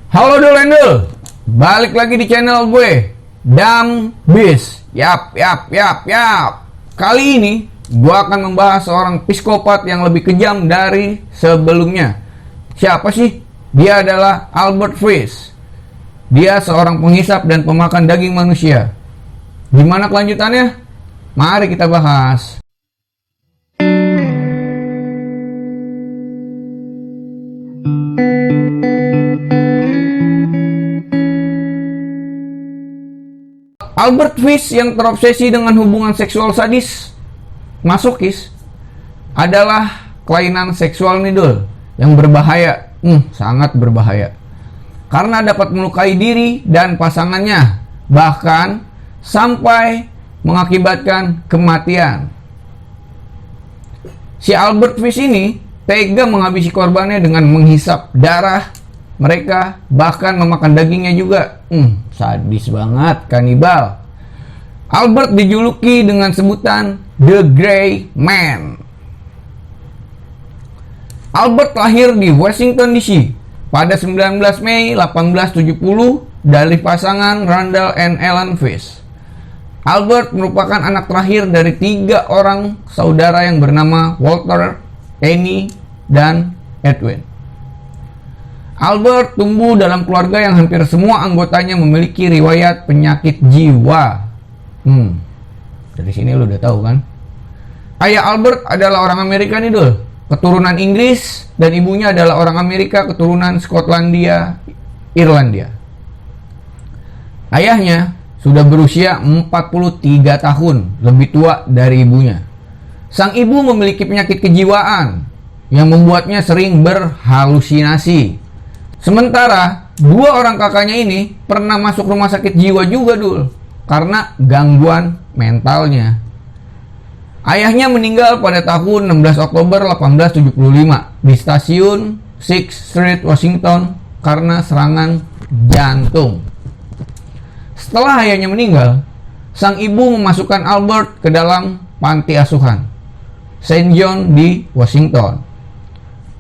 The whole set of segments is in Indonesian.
Halo Dul, balik lagi di channel gue, Dam Bis. Yap. Kali ini gue akan membahas seorang psikopat yang lebih kejam dari sebelumnya. Siapa sih? Dia adalah Albert Fish. Dia seorang penghisap dan pemakan daging manusia. Gimana kelanjutannya? Mari kita bahas. Albert Fish yang terobsesi dengan hubungan seksual sadis masokis adalah kelainan seksual nih Dul, yang berbahaya, sangat berbahaya, karena dapat melukai diri dan pasangannya, bahkan sampai mengakibatkan kematian. Si Albert Fish ini tega menghabisi korbannya dengan menghisap darah mereka, bahkan memakan dagingnya juga. Sadis banget, kanibal. Albert dijuluki dengan sebutan The Gray Man. Albert lahir di Washington DC pada 19 Mei 1870 dari pasangan Randall and Ellen Fish. Albert merupakan anak terakhir dari 3 orang saudara yang bernama Walter, Annie, dan Edwin. Albert tumbuh dalam keluarga yang hampir semua anggotanya memiliki riwayat penyakit jiwa. Dari sini lo udah tahu kan? Ayah Albert adalah orang Amerika nih Dul, keturunan Inggris, dan ibunya adalah orang Amerika keturunan Skotlandia, Irlandia. Ayahnya sudah berusia 43 tahun, lebih tua dari ibunya. Sang ibu memiliki penyakit kejiwaan yang membuatnya sering berhalusinasi. Sementara 2 orang kakaknya ini pernah masuk rumah sakit jiwa juga Dul, karena gangguan mentalnya. Ayahnya meninggal pada tahun 16 Oktober 1875 di stasiun 6th Street, Washington karena serangan jantung. Setelah ayahnya meninggal, sang ibu memasukkan Albert ke dalam panti asuhan St. John di Washington.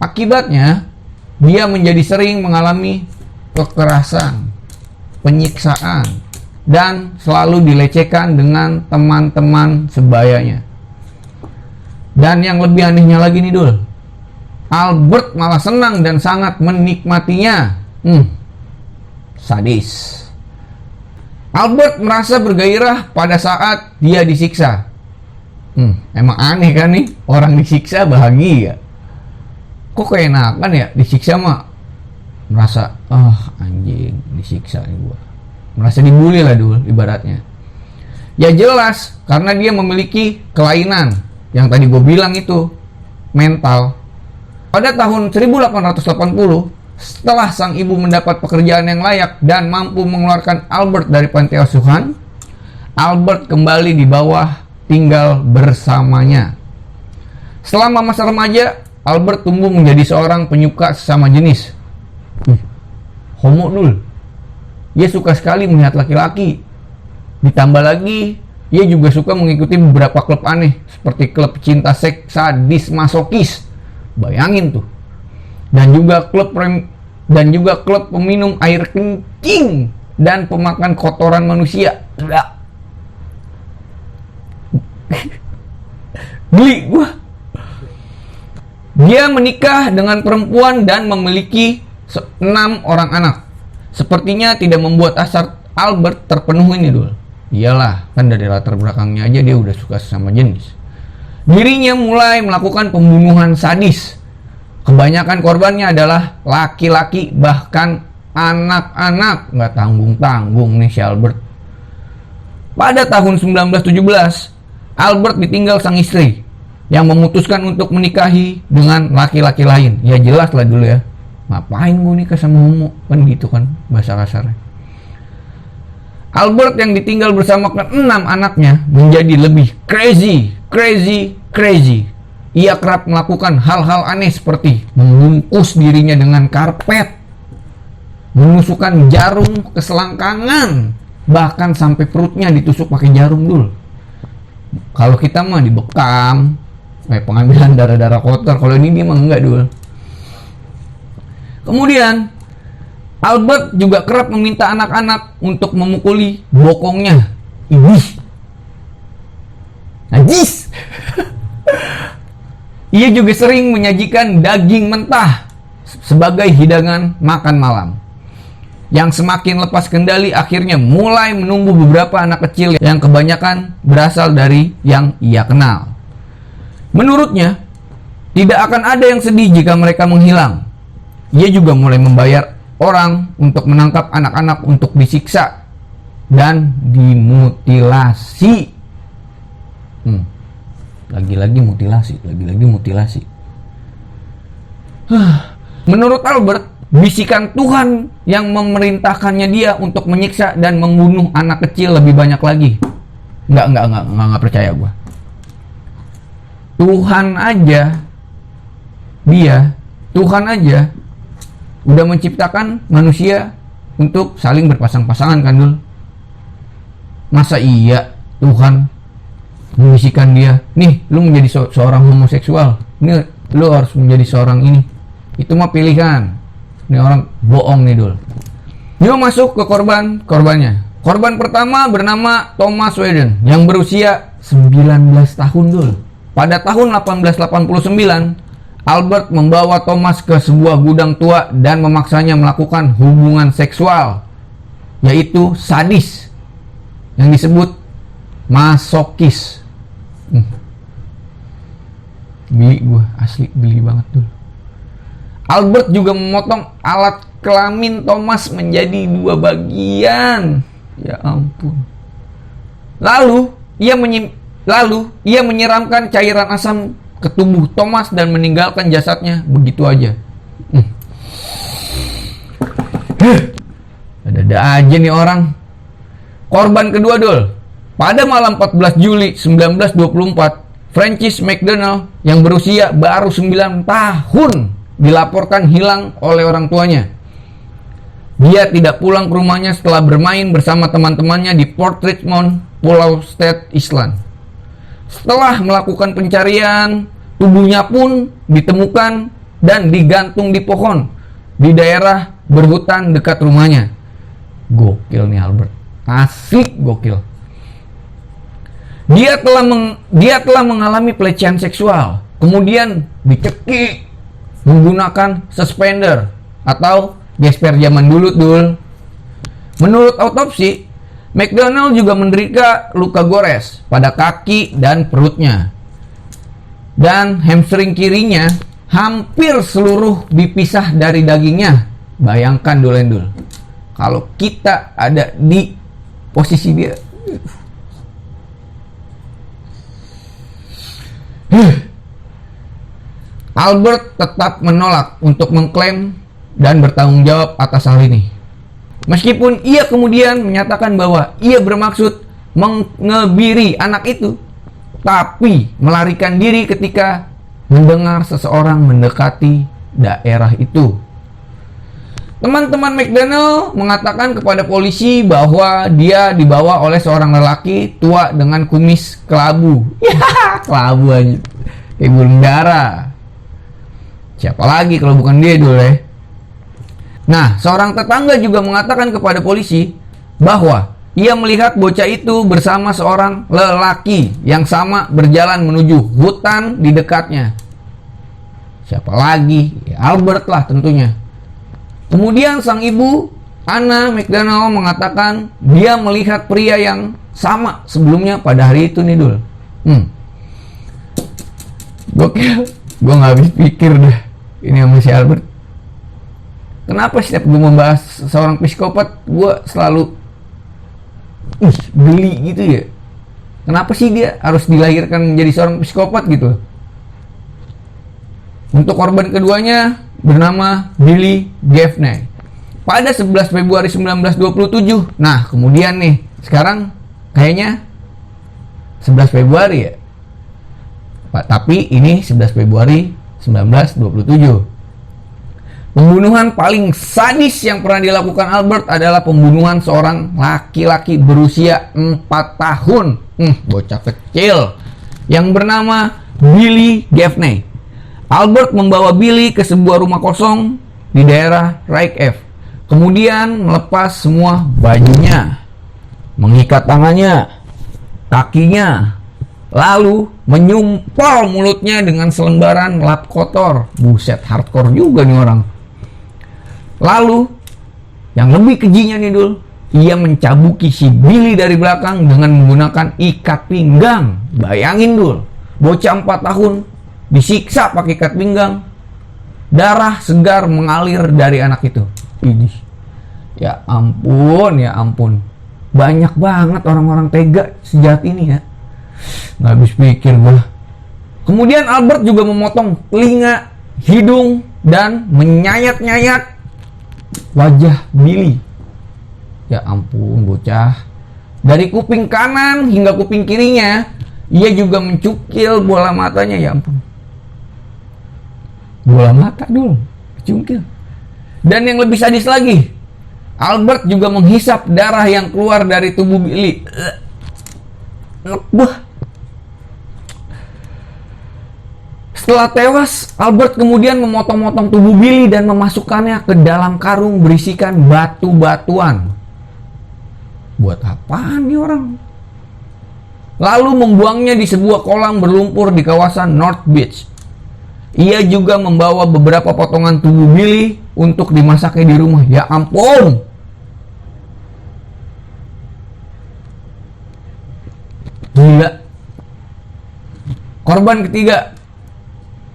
Akibatnya, dia menjadi sering mengalami kekerasan, penyiksaan, dan selalu dilecehkan dengan teman-teman sebayanya. Dan yang lebih anehnya lagi nih Dul, Albert malah senang dan sangat menikmatinya. Sadis. Albert merasa bergairah pada saat dia disiksa. Emang aneh kan nih, orang disiksa bahagia. Kok keenakan ya disiksa mah, merasa anjing disiksa nih gua, merasa dibully lah Dul ibaratnya. Ya jelas karena dia memiliki kelainan yang tadi gue bilang itu, mental. Pada tahun 1880, setelah sang ibu mendapat pekerjaan yang layak dan mampu mengeluarkan Albert dari panti asuhan, Albert kembali di bawah tinggal bersamanya. Selama masa remaja, Albert tumbuh menjadi seorang penyuka sesama jenis. Homo Dul. Dia suka sekali melihat laki-laki. Ditambah lagi, dia juga suka mengikuti beberapa klub aneh, seperti klub cinta seks sadis masokis. Bayangin tuh. Dan juga klub peminum air kencing dan pemakan kotoran manusia. Geli gua. Dia menikah dengan perempuan dan memiliki 6 orang anak. Sepertinya tidak membuat hasrat Albert terpenuhi nih Dul. Iyalah, kan dari latar belakangnya aja dia udah suka sesama jenis. Dirinya mulai melakukan pembunuhan sadis. Kebanyakan korbannya adalah laki-laki, bahkan anak-anak. Nggak tanggung-tanggung nih si Albert. Pada tahun 1917, Albert ditinggal sang istri yang memutuskan untuk menikahi dengan laki-laki lain. Ya jelas lah dulu ya, ngapain gue nikah sama homo, kan gitu kan bahasa kasarnya. Albert yang ditinggal bersama ke-6 anaknya menjadi lebih crazy. Ia kerap melakukan hal-hal aneh seperti membungkus dirinya dengan karpet, menusukkan jarum ke selangkangan, bahkan sampai perutnya ditusuk pakai jarum Dul. Kalau kita mah dibekam, kayak pengambilan darah-darah kotor. Kalau ini dia mah enggak Dul. Kemudian Albert juga kerap meminta anak-anak untuk memukuli bokongnya. Ih, najis. Ia juga sering menyajikan daging mentah sebagai hidangan makan malam. Yang semakin lepas kendali akhirnya mulai menumbuh beberapa anak kecil yang kebanyakan berasal dari yang ia kenal. Menurutnya, tidak akan ada yang sedih jika mereka menghilang. Ia juga mulai membayar orang untuk menangkap anak-anak untuk disiksa dan dimutilasi. Lagi-lagi mutilasi. Menurut Albert, bisikan Tuhan yang memerintahkannya dia untuk menyiksa dan membunuh anak kecil lebih banyak lagi. Enggak percaya gua. Tuhan aja udah menciptakan manusia untuk saling berpasang-pasangan kan, Dul? Masa iya Tuhan membisikkan dia, nih lu menjadi seorang homoseksual, nih lu harus menjadi seorang ini. Itu mah pilihan. Ini orang bohong nih, Dul. Yuk masuk ke korbannya. Korban pertama bernama Thomas Whedon yang berusia 19 tahun, Dul. Pada tahun 1889, Albert membawa Thomas ke sebuah gudang tua dan memaksanya melakukan hubungan seksual, yaitu sadis, yang disebut masokis. Geli banget, Dul. Albert juga memotong alat kelamin Thomas menjadi 2 bagian. Ya ampun. Lalu ia menyiramkan cairan asam ke tubuh Thomas dan meninggalkan jasadnya begitu aja. Ada aja nih orang. Korban kedua, Dul. Pada malam 14 Juli 1924, Francis McDonald yang berusia baru 9 tahun dilaporkan hilang oleh orang tuanya. Dia tidak pulang ke rumahnya setelah bermain bersama teman-temannya di Port Richmond, Pulau Staten Island. Setelah melakukan pencarian, tubuhnya pun ditemukan dan digantung di pohon di daerah berhutan dekat rumahnya. Gokil nih Albert, asik gokil. Dia telah mengalami pelecehan seksual, kemudian dicekik menggunakan suspender atau gesper zaman dulu, Dul. Menurut autopsi, McDonald juga menderita luka gores pada kaki dan perutnya. Dan hamstring kirinya hampir seluruh dipisah dari dagingnya. Bayangkan, Dul, kalau kita ada di posisi dia. Albert tetap menolak untuk mengklaim dan bertanggung jawab atas hal ini. Meskipun ia kemudian menyatakan bahwa ia bermaksud mengebiri anak itu, tapi melarikan diri ketika mendengar seseorang mendekati daerah itu. Teman-teman McDonald mengatakan kepada polisi bahwa dia dibawa oleh seorang lelaki tua dengan kumis kelabu. Ya, kelabu aja. Kayak burung dara. Siapa lagi kalau bukan dia, Dul, ya? Nah, seorang tetangga juga mengatakan kepada polisi bahwa ia melihat bocah itu bersama seorang lelaki yang sama berjalan menuju hutan di dekatnya. Siapa lagi? Ya, Albert lah tentunya. Kemudian sang ibu, Anna McDonald, mengatakan dia melihat pria yang sama sebelumnya pada hari itu nih, Dul. Gue gak habis pikir dah ini sama si Albert. Kenapa setiap gue membahas seorang psikopat, gue selalu geli gitu ya? Kenapa sih dia harus dilahirkan menjadi seorang psikopat gitu? Untuk korban keduanya bernama Billy Gaffney pada 11 Februari 1927. Nah, kemudian nih, sekarang kayaknya 11 Februari ya. Tapi ini 11 Februari 1927. Pembunuhan paling sadis yang pernah dilakukan Albert adalah pembunuhan seorang laki-laki berusia 4 tahun, bocah kecil, yang bernama Billy Gaffney. Albert membawa Billy ke sebuah rumah kosong di daerah Rike Ave. Kemudian melepas semua bajunya, mengikat tangannya, kakinya, lalu menyumpal mulutnya dengan selembaran lap kotor. Buset, hardcore juga nih orang. Lalu yang lebih kejinya nih Dul, ia mencabuki si Billy dari belakang dengan menggunakan ikat pinggang. Bayangin Dul, bocah 4 tahun disiksa pakai ikat pinggang. Darah segar mengalir dari anak itu. Ini, ya ampun, ya ampun. Banyak banget orang-orang tega sejahat ini ya. Nggak habis pikir gua. Kemudian Albert juga memotong telinga, hidung, dan menyayat-nyayat wajah Billy. Ya ampun bocah. Dari kuping kanan hingga kuping kirinya, ia juga mencukil bola matanya. Ya ampun. Bola mata dulu, kecungkil. Dan yang lebih sadis lagi, Albert juga menghisap darah yang keluar dari tubuh Billy. Setelah tewas, Albert kemudian memotong-motong tubuh Billy dan memasukkannya ke dalam karung berisikan batu-batuan. Buat apaan nih orang? Lalu membuangnya di sebuah kolam berlumpur di kawasan North Beach. Ia juga membawa beberapa potongan tubuh Billy untuk dimasaknya di rumah. Ya ampun! Gila. Korban ketiga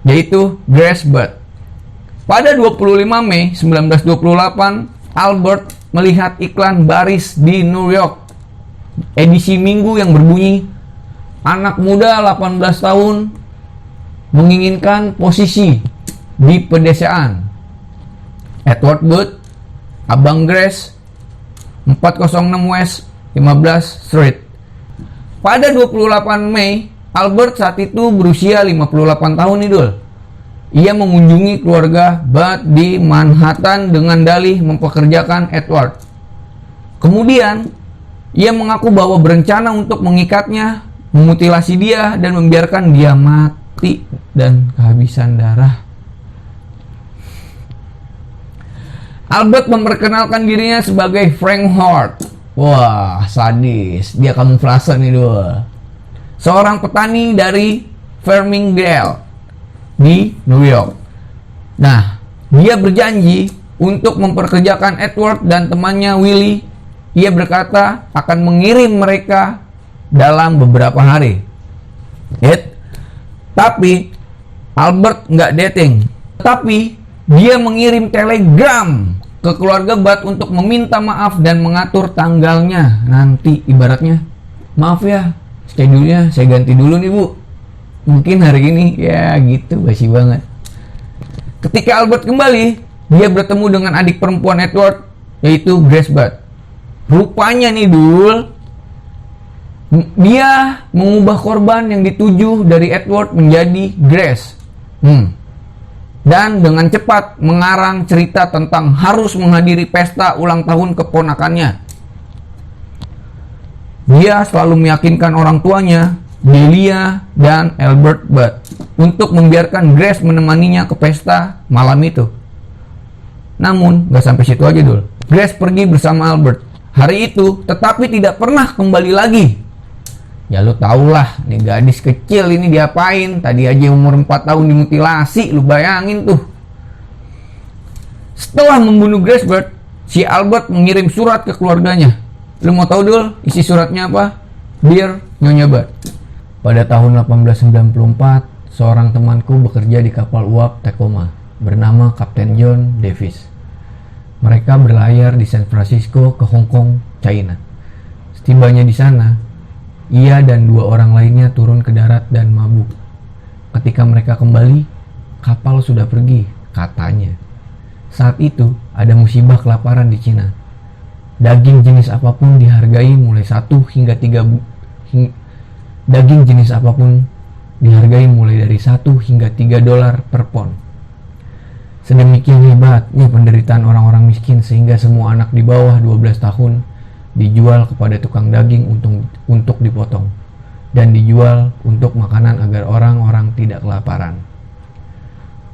yaitu Grace Budd. Pada 25 Mei 1928, Albert melihat iklan baris di New York. Edisi minggu yang berbunyi, anak muda 18 tahun menginginkan posisi di pedesaan. Edward Budd, Abang Grace, 406 West 15 Street. Pada 28 Mei, Albert saat itu berusia 58 tahun nih Dul. Ia mengunjungi keluarga Budd di Manhattan dengan dalih mempekerjakan Edward. Kemudian, ia mengaku bahwa berencana untuk mengikatnya, memutilasi dia, dan membiarkan dia mati dan kehabisan darah. Albert memperkenalkan dirinya sebagai Frank Hart. Wah, sadis. Dia kamuflase nih Dul. Seorang petani dari Farmingdale di New York. Nah, dia berjanji untuk memperkerjakan Edward dan temannya Willie. Ia berkata akan mengirim mereka dalam beberapa hari. Tapi Albert nggak dating. Tapi dia mengirim telegram ke keluarga Budd untuk meminta maaf dan mengatur tanggalnya nanti. Ibaratnya, maaf ya, schedule-nya saya ganti dulu nih Bu. Mungkin hari ini, ya gitu, basi banget. Ketika Albert kembali, dia bertemu dengan adik perempuan Edward, yaitu Grace Budd. Rupanya nih Dul, dia mengubah korban yang dituju dari Edward menjadi Grace. Dan dengan cepat mengarang cerita tentang harus menghadiri pesta ulang tahun keponakannya. Dia selalu meyakinkan orang tuanya, Delia dan Albert Budd, untuk membiarkan Grace menemaninya ke pesta malam itu. Namun, gak sampai situ aja Dul. Grace pergi bersama Albert hari itu, tetapi tidak pernah kembali lagi. Ya lu tau lah, nih gadis kecil ini diapain? Tadi aja umur 4 tahun dimutilasi, lu bayangin tuh. Setelah membunuh Grace Budd, si Albert mengirim surat ke keluarganya. Lu mau tahu Dul, isi suratnya apa? Dear Nyonya Budd, pada tahun 1894, seorang temanku bekerja di kapal uap Tacoma bernama Kapten John Davis. Mereka berlayar di San Francisco ke Hong Kong, China. Setibanya di sana, ia dan 2 orang lainnya turun ke darat dan mabuk. Ketika mereka kembali, kapal sudah pergi, katanya. Saat itu, ada musibah kelaparan di China. Daging jenis apapun dihargai mulai 1 hingga 3 Daging jenis apapun dihargai mulai dari 1 hingga 3 dolar per pon. Sedemikian hebatnya penderitaan orang-orang miskin sehingga semua anak di bawah 12 tahun dijual kepada tukang daging untuk dipotong dan dijual untuk makanan agar orang-orang tidak kelaparan.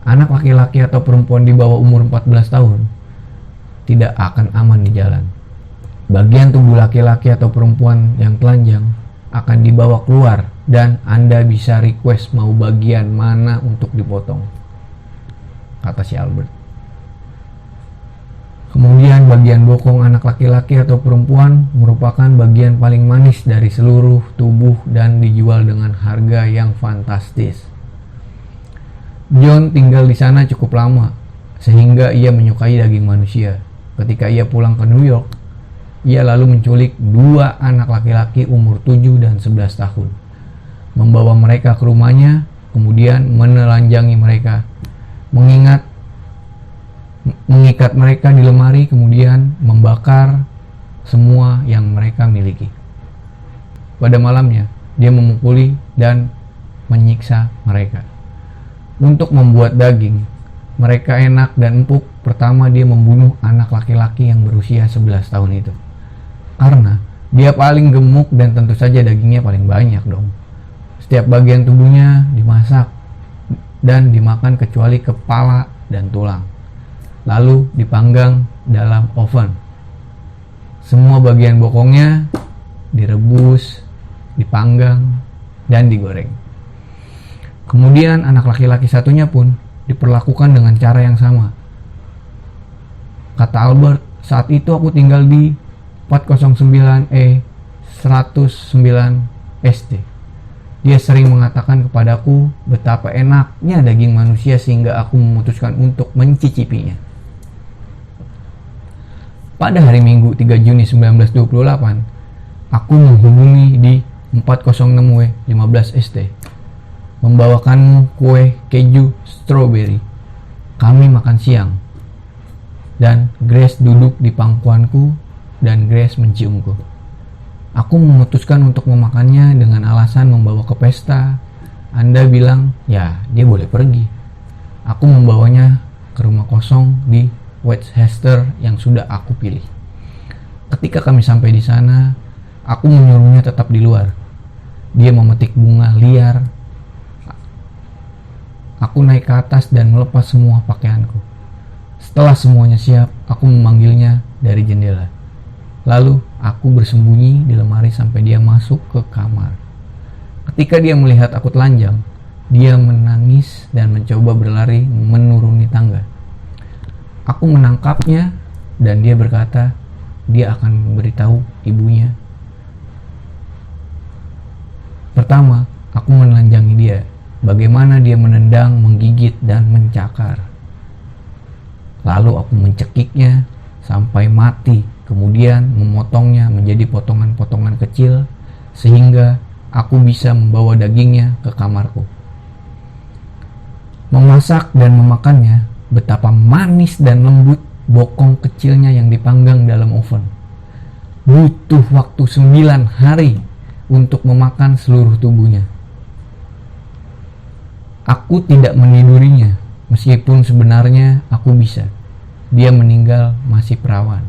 Anak laki-laki atau perempuan di bawah umur 14 tahun tidak akan aman di jalan. Bagian tubuh laki-laki atau perempuan yang telanjang akan dibawa keluar dan Anda bisa request mau bagian mana untuk dipotong, kata si Albert. Kemudian bagian bokong anak laki-laki atau perempuan merupakan bagian paling manis dari seluruh tubuh dan dijual dengan harga yang fantastis. John tinggal di sana cukup lama sehingga ia menyukai daging manusia. Ketika ia pulang ke New York, ia lalu menculik 2 anak laki-laki umur 7 dan 11 tahun, membawa mereka ke rumahnya, kemudian menelanjangi mereka, mengikat mereka di lemari, kemudian membakar semua yang mereka miliki. Pada malamnya, dia memukuli dan menyiksa mereka. Untuk membuat daging mereka enak dan empuk, pertama dia membunuh anak laki-laki yang berusia 11 tahun itu. Karena dia paling gemuk dan tentu saja dagingnya paling banyak dong. Setiap bagian tubuhnya dimasak dan dimakan kecuali kepala dan tulang. Lalu dipanggang dalam oven. Semua bagian bokongnya direbus, dipanggang, dan digoreng. Kemudian anak laki-laki satunya pun diperlakukan dengan cara yang sama. Kata Albert, saat itu aku tinggal di 409E 109 ST. Dia sering mengatakan kepadaku betapa enaknya daging manusia sehingga aku memutuskan untuk mencicipinya. Pada hari Minggu 3 Juni 1928, aku menghubungi di 406W 15 ST, membawakanmu kue keju strawberry. Kami makan siang, dan Grace duduk di pangkuanku dan Grace menciumku. Aku memutuskan untuk memakannya dengan alasan membawa ke pesta. Anda bilang, ya dia boleh pergi. Aku membawanya ke rumah kosong di Westchester yang sudah aku pilih. Ketika kami sampai di sana, aku menyuruhnya tetap di luar. Dia memetik bunga liar. Aku naik ke atas dan melepas semua pakaianku. Setelah semuanya siap, aku memanggilnya dari jendela. Lalu aku bersembunyi di lemari sampai dia masuk ke kamar. Ketika dia melihat aku telanjang, dia menangis dan mencoba berlari menuruni tangga. Aku menangkapnya dan dia berkata dia akan memberitahu ibunya. Pertama, aku menelanjangi dia, bagaimana dia menendang, menggigit, dan mencakar. Lalu aku mencekiknya sampai mati, kemudian memotongnya menjadi potongan-potongan kecil sehingga aku bisa membawa dagingnya ke kamarku. Memasak dan memakannya, betapa manis dan lembut bokong kecilnya yang dipanggang dalam oven. Butuh waktu 9 hari untuk memakan seluruh tubuhnya. Aku tidak menidurinya, meskipun sebenarnya aku bisa. Dia meninggal masih perawan,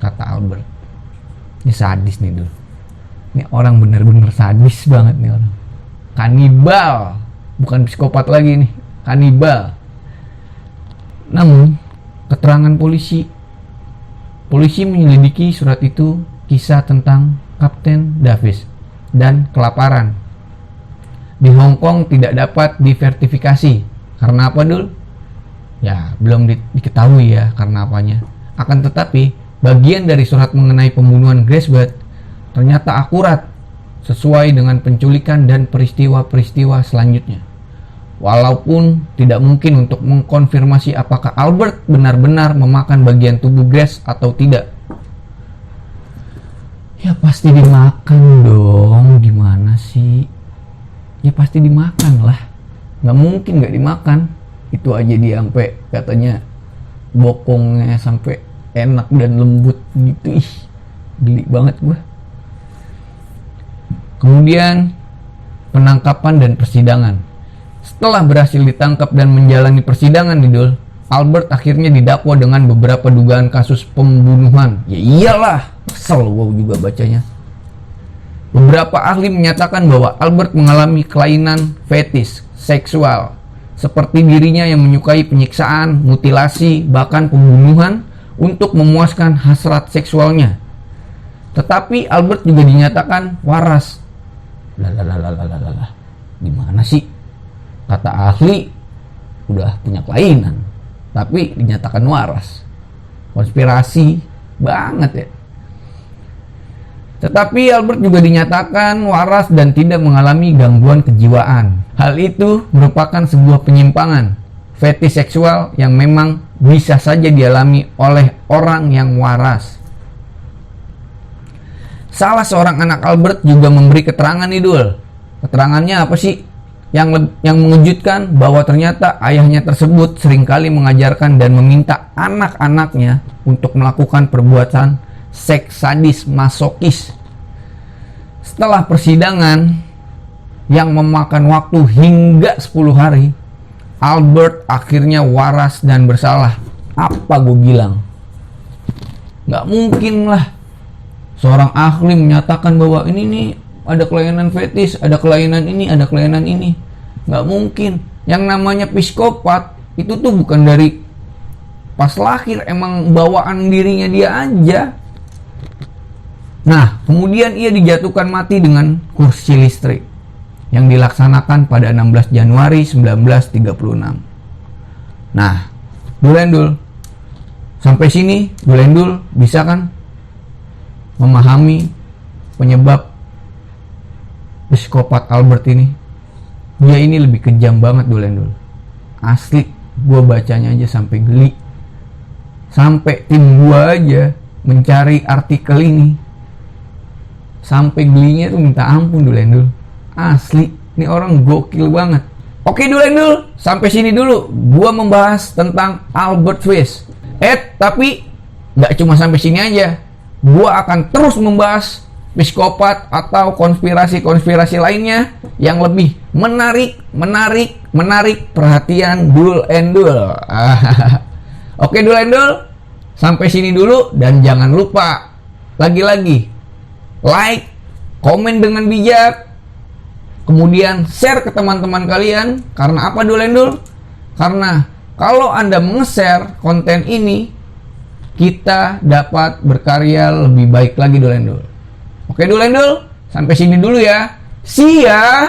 kata Albert. Ini sadis nih dulu. Ini orang bener-bener sadis banget nih orang. Kanibal, bukan psikopat lagi nih, kanibal. Namun, keterangan polisi menyelidiki surat itu kisah tentang Kapten Davis dan kelaparan. Di Hong Kong tidak dapat divertifikasi. Karena apa dul? Ya, belum diketahui ya karena apanya. Akan tetapi, bagian dari surat mengenai pembunuhan Grace Budd ternyata akurat sesuai dengan penculikan dan peristiwa-peristiwa selanjutnya. Walaupun tidak mungkin untuk mengkonfirmasi apakah Albert benar-benar memakan bagian tubuh Grace atau tidak. Ya pasti dimakan dong, gimana sih? Ya pasti dimakan lah, nggak mungkin nggak dimakan. Itu aja dia sampai katanya bokongnya sampai enak dan lembut gitu, ih geli banget gua. Kemudian penangkapan dan persidangan. Setelah berhasil ditangkap dan menjalani persidangan di Dul, Albert akhirnya didakwa dengan beberapa dugaan kasus pembunuhan. Ya iyalah, kesel gua juga bacanya. Beberapa ahli menyatakan bahwa Albert mengalami kelainan fetis seksual, seperti dirinya yang menyukai penyiksaan, mutilasi, bahkan pembunuhan, untuk memuaskan hasrat seksualnya. Tetapi Albert juga dinyatakan waras. Lah, gimana sih? Kata ahli udah punya kelainan, tapi dinyatakan waras. Konspirasi banget ya. Tetapi Albert juga dinyatakan waras dan tidak mengalami gangguan kejiwaan. Hal itu merupakan sebuah penyimpangan fetish seksual yang memang bisa saja dialami oleh orang yang waras. Salah seorang anak Albert juga memberi keterangan nih Dul. Keterangannya apa sih? Yang mengejutkan bahwa ternyata ayahnya tersebut seringkali mengajarkan dan meminta anak-anaknya untuk melakukan perbuatan seks sadis masokis. Setelah persidangan yang memakan waktu hingga 10 hari, Albert akhirnya waras dan bersalah. Apa gue bilang? Gak mungkin lah seorang ahli menyatakan bahwa ini nih ada kelainan fetis, ada kelainan ini, ada kelainan ini. Gak mungkin. Yang namanya psikopat itu tuh bukan dari pas lahir, emang bawaan dirinya dia aja. Nah, kemudian ia dijatuhkan mati dengan kursi listrik yang dilaksanakan pada 16 Januari 1936. Nah, Dulendul, sampai sini Dulendul bisa kan memahami penyebab psikopat Albert ini? Dia ini lebih kejam banget Dulendul. Asli, gue bacanya aja sampai geli. Sampai tim gue aja mencari artikel ini, sampai gelinya tuh minta ampun Dulendul. Asli, ini orang gokil banget. Oke Dulendul, sampai sini dulu gua membahas tentang Albert Fish. Tapi nggak cuma sampai sini aja. Gua akan terus membahas psikopat atau konspirasi-konspirasi lainnya yang lebih menarik perhatian Dulendul. Oke Dulendul, sampai sini dulu dan jangan lupa lagi-lagi like, komen dengan bijak, kemudian share ke teman-teman kalian. Karena apa Dulendul? Karena kalau Anda nge-share konten ini, kita dapat berkarya lebih baik lagi Dulendul. Oke Dulendul, sampai sini dulu ya. See ya.